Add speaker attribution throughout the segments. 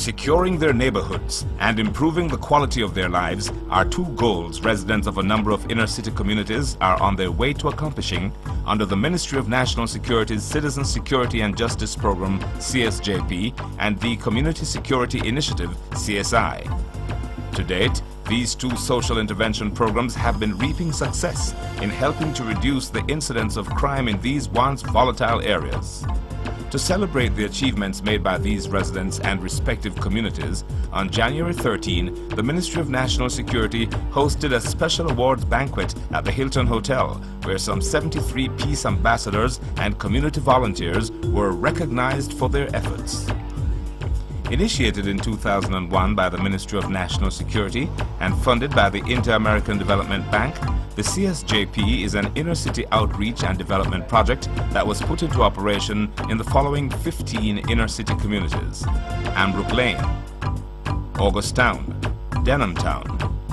Speaker 1: Securing their neighborhoods and improving the quality of their lives are two goals residents of a number of inner-city communities are on their way to accomplishing under the Ministry of National Security's Citizen Security and Justice Program, CSJP, and the Community Security Initiative, CSI. To date, these two social intervention programs have been reaping success in helping to reduce the incidence of crime in these once volatile areas. To celebrate the achievements made by these residents and respective communities, on January 13, the Ministry of National Security hosted a special awards banquet at the Hilton Hotel, where some 73 peace ambassadors and community volunteers were recognized for their efforts. Initiated in 2001 by the Ministry of National Security and funded by the Inter-American Development Bank, the CSJP is an inner-city outreach and development project that was put into operation in the following 15 inner-city communities: Ambrook Lane, Augustown, Denhamtown,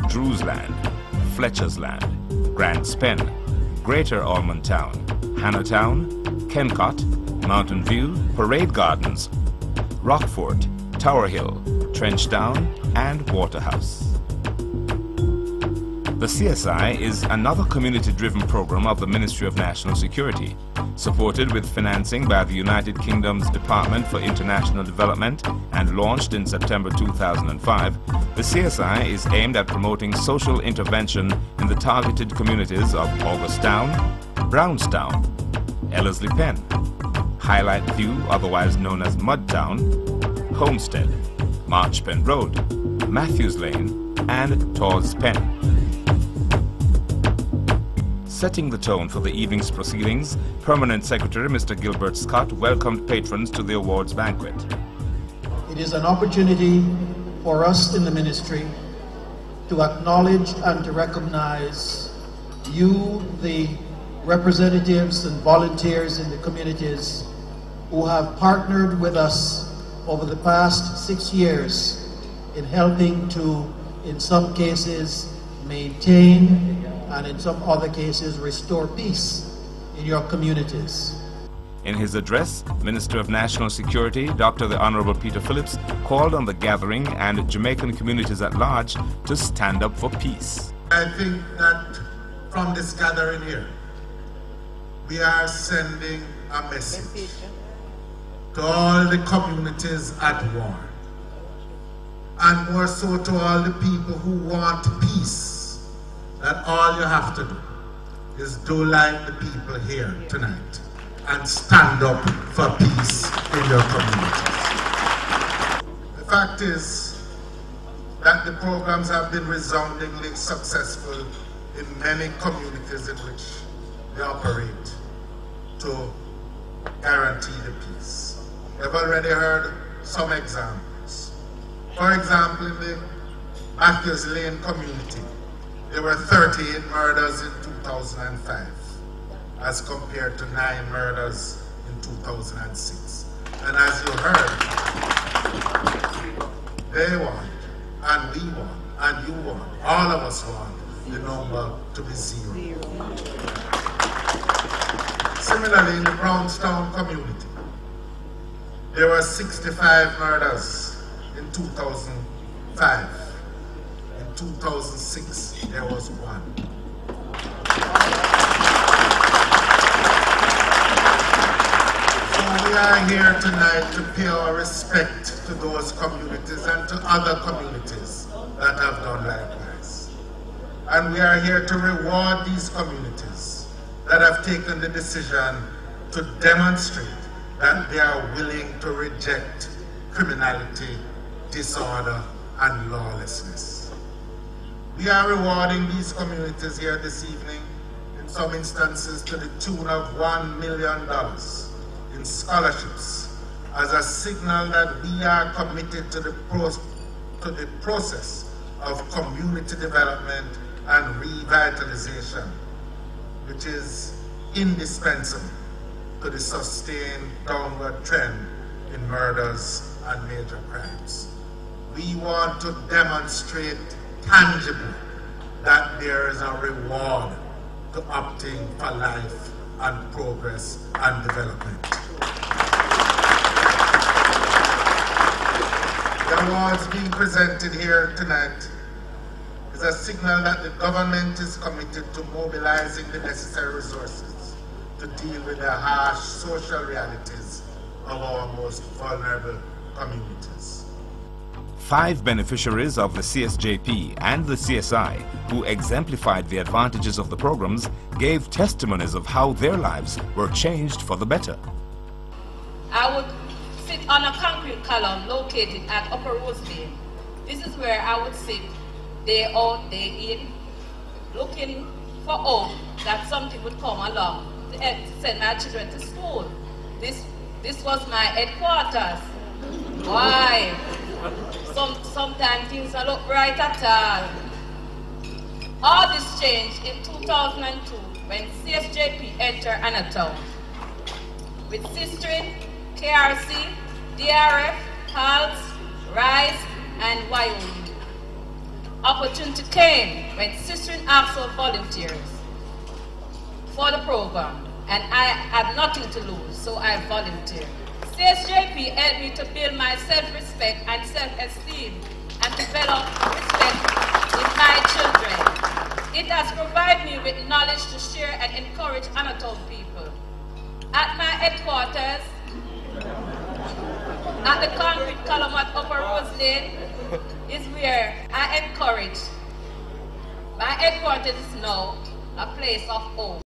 Speaker 1: Drewsland, Fletcher's Land, Grants Pen, Greater Almond Town, Hannahtown, Kencott, Mountain View, Parade Gardens, Rockfort, Tower Hill, Trenchtown, and Waterhouse. The CSI is another community-driven program of the Ministry of National Security. Supported with financing by the United Kingdom's Department for International Development and launched in September 2005, the CSI is aimed at promoting social intervention in the targeted communities of Augustown, Brownstown, Ellerslie Pen, Highlight View, otherwise known as Mudtown, Homestead, Marchpen Road, Matthews Lane, and Torres Pen. Setting the tone for the evening's proceedings, Permanent Secretary Mr. Gilbert Scott welcomed patrons to the awards banquet.
Speaker 2: It is an opportunity for us in the ministry to acknowledge and to recognize you, the representatives and volunteers in the communities who have partnered with us over the past 6 years in helping to, in some cases, maintain and in some other cases restore peace in your communities.
Speaker 1: In his address, Minister of National Security, Dr. the Honorable Peter Phillips, called on the gathering and Jamaican communities at large to stand up for peace.
Speaker 3: I think that from this gathering here, we are sending a message to all the communities at war, and more so to all the people who want peace, that all you have to do is do like the people here tonight and stand up for peace in your communities. The fact is that the programs have been resoundingly successful in many communities in which they operate to guarantee the peace. You've already heard some examples. For example, in the Matthews Lane community, there were 38 murders in 2005 as compared to 9 murders in 2006. And as you heard, they won, and we won, and you won. All of us won the number to be 0. Similarly, in the Brownstown community, there were 65 murders in 2005. In 2006, there was 1. So we are here tonight to pay our respect to those communities and to other communities that have done likewise. And we are here to reward these communities that have taken the decision to demonstrate that they are willing to reject criminality, disorder, and lawlessness. We are rewarding these communities here this evening, in some instances to the tune of $1 million in scholarships, as a signal that we are committed to the process of community development and revitalization, which is indispensable to the sustained downward trend in murders and major crimes. We want to demonstrate tangibly that there is a reward to opting for life and progress and development. We have what's being presented here tonight is a signal that the government is committed to mobilizing the necessary resources to deal with the harsh social realities of our most vulnerable communities.
Speaker 1: 5 beneficiaries of the CSJP and the CSI who exemplified the advantages of the programs gave testimonies of how their lives were changed for the better.
Speaker 4: I would sit on a concrete column located at Upper Rose Lane. This is where I would sit day out, day in, looking for hope that something would come along to send my children to school. This was my headquarters. Why? Sometimes things don't look right at all. All this changed in 2002 when CSJP entered Anatown. With Sistering, KRC, DRF, HALT, RISE, and YOU. Opportunity came when Sistering asked for volunteers for the program, and I had nothing to lose, so I volunteered. CSJP helped me to build my self-respect and self-esteem and develop respect in my children. It has provided me with knowledge to share and encourage Anatown people. At my headquarters, at the concrete column at Upper Rose Lane, is where I encourage. My headquarters is now a place of hope.